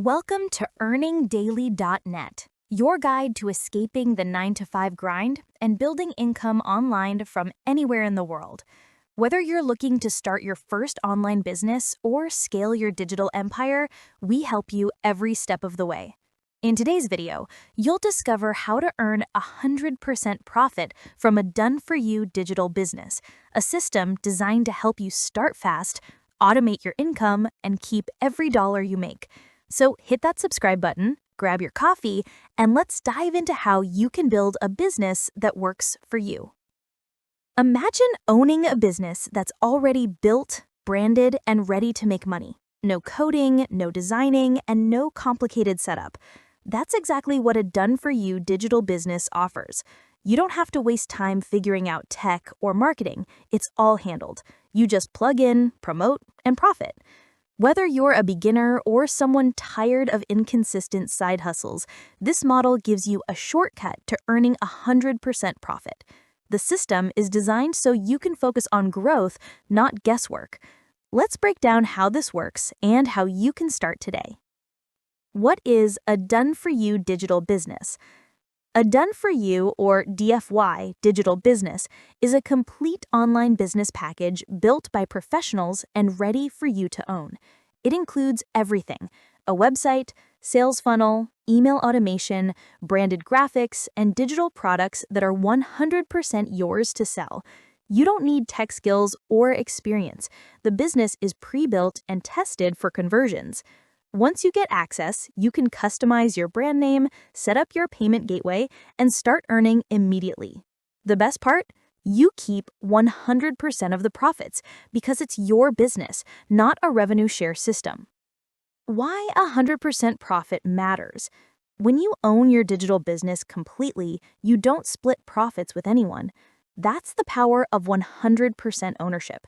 Welcome to EarningDaily.net, your guide to escaping the 9-to-5 grind and building income online from anywhere in the world. Whether you're looking to start your first online business or scale your digital empire, we help you every step of the way. In today's video, you'll discover how to earn 100% profit from a done-for-you digital business, a system designed to help you start fast, automate your income, and keep every dollar you make. So hit that subscribe button, grab your coffee, and let's dive into how you can build a business that works for you. Imagine owning a business that's already built, branded, and ready to make money. No coding, no designing, and no complicated setup. That's exactly what a done-for-you digital business offers. You don't have to waste time figuring out tech or marketing. It's all handled. You just plug in, promote, and profit. Whether you're a beginner or someone tired of inconsistent side hustles, this model gives you a shortcut to earning 100% profit. The system is designed so you can focus on growth, not guesswork. Let's break down how this works and how you can start today. What is a done-for-you digital business? A done-for-you, or DFY, digital business is a complete online business package built by professionals and ready for you to own. It includes everything: a website, sales funnel, email automation, branded graphics, and digital products that are 100% yours to sell. You don't need tech skills or experience. The business is pre-built and tested for conversions. Once you get access, you can customize your brand name, set up your payment gateway, and start earning immediately. The best part? You keep 100% of the profits because it's your business, not a revenue share system. Why 100% profit matters? When you own your digital business completely, you don't split profits with anyone. That's the power of 100% ownership.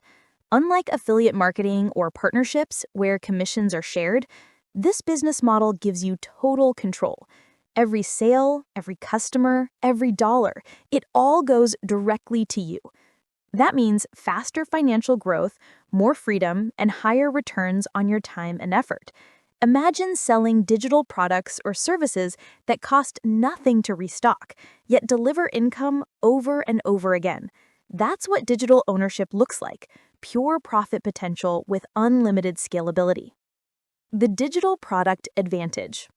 Unlike affiliate marketing or partnerships where commissions are shared, this business model gives you total control. Every sale, every customer, every dollar, it all goes directly to you. That means faster financial growth, more freedom, and higher returns on your time and effort. Imagine selling digital products or services that cost nothing to restock, yet deliver income over and over again. That's what digital ownership looks like: pure profit potential with unlimited scalability. The digital product advantage.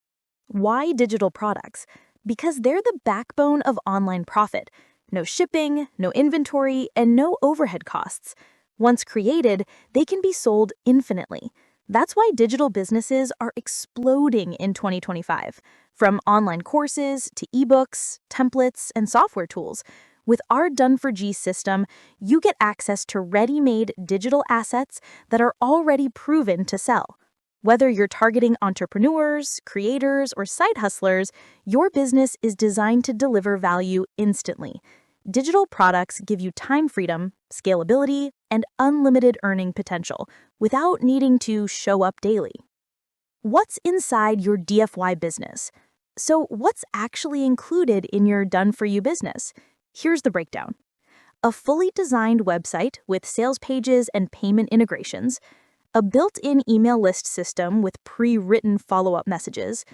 Why digital products? Because they're the backbone of online profit. No shipping, no inventory, and no overhead costs. Once created, they can be sold infinitely. That's why digital businesses are exploding in 2025. From online courses to ebooks, templates, and software tools. With our Done4G system, you get access to ready-made digital assets that are already proven to sell. Whether you're targeting entrepreneurs, creators, or side hustlers, your business is designed to deliver value instantly. Digital products give you time freedom, scalability, and unlimited earning potential without needing to show up daily. What's inside your DFY business? So what's actually included in your done-for-you business? Here's the breakdown. A fully designed website with sales pages and payment integrations, a built-in email list system with pre-written follow-up messages,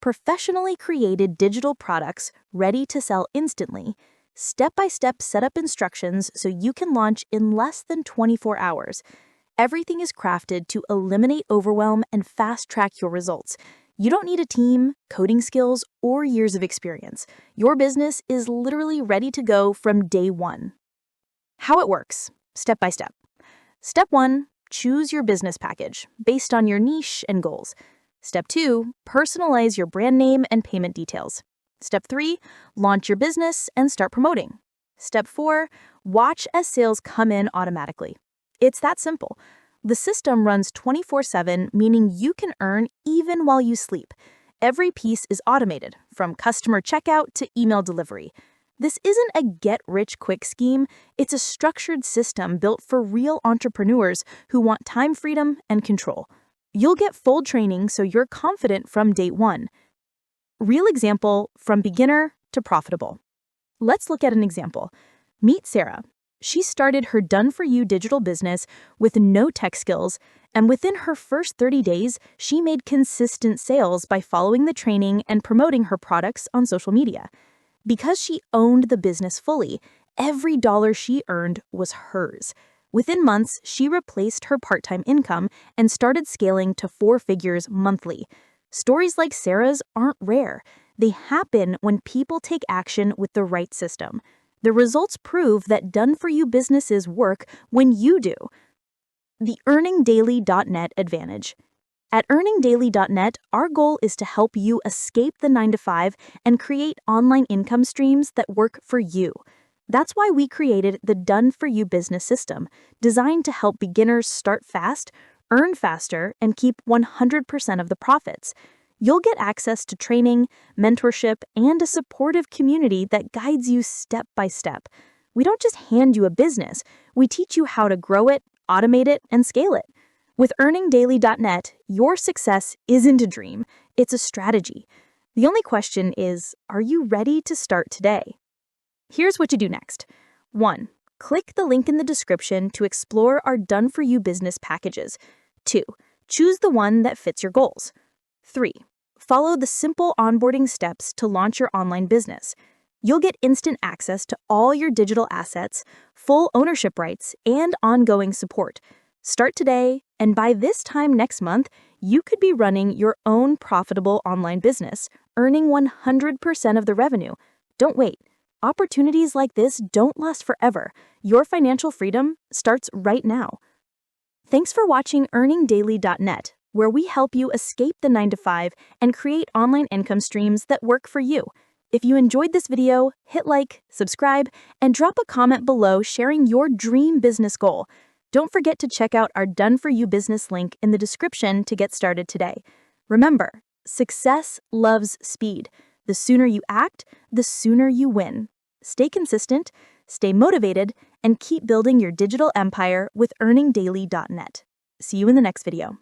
professionally created digital products ready to sell instantly, step-by-step setup instructions so you can launch in less than 24 hours. Everything is crafted to eliminate overwhelm and fast-track your results. You don't need a team, coding skills, or years of experience. Your business is literally ready to go from day one. How it works, step by step. Step 1. Choose your business package based on your niche and goals. Step 2, personalize your brand name and payment details. Step 3, launch your business and start promoting. Step 4, watch as sales come in automatically. It's that simple. The system runs 24/7, meaning you can earn even while you sleep. Every piece is automated, from customer checkout to email delivery. This isn't a get-rich-quick scheme, it's a structured system built for real entrepreneurs who want time freedom and control. You'll get full training so you're confident from day one. Real example from beginner to profitable. Let's look at an example. Meet Sarah. She started her done-for-you digital business with no tech skills, and within her first 30 days, she made consistent sales by following the training and promoting her products on social media. Because she owned the business fully, every dollar she earned was hers. Within months, she replaced her part-time income and started scaling to 4 figures monthly. Stories like Sarah's aren't rare. They happen when people take action with the right system. The results prove that done-for-you businesses work when you do. The EarningDaily.net advantage. At EarningDaily.net, our goal is to help you escape the 9-to-5 and create online income streams that work for you. That's why we created the Done-for-You business system, designed to help beginners start fast, earn faster, and keep 100% of the profits. You'll get access to training, mentorship, and a supportive community that guides you step by step. We don't just hand you a business, we teach you how to grow it, automate it, and scale it. With EarningDaily.net, your success isn't a dream, it's a strategy. The only question is, are you ready to start today? Here's what you do next. 1. Click the link in the description to explore our done-for-you business packages. 2. Choose the one that fits your goals. 3. Follow the simple onboarding steps to launch your online business. You'll get instant access to all your digital assets, full ownership rights, and ongoing support. Start today, and by this time next month, you could be running your own profitable online business, earning 100% of the revenue. Don't wait. Opportunities like this don't last forever. Your financial freedom starts right now. Thanks for watching EarningDaily.net, where we help you escape the 9-to-5 and create online income streams that work for you. If you enjoyed this video, hit like, subscribe, and drop a comment below sharing your dream business goal. Don't forget to check out our Done-for-You business link in the description to get started today. Remember, success loves speed. The sooner you act, the sooner you win. Stay consistent, stay motivated, and keep building your digital empire with EarningDaily.net. See you in the next video.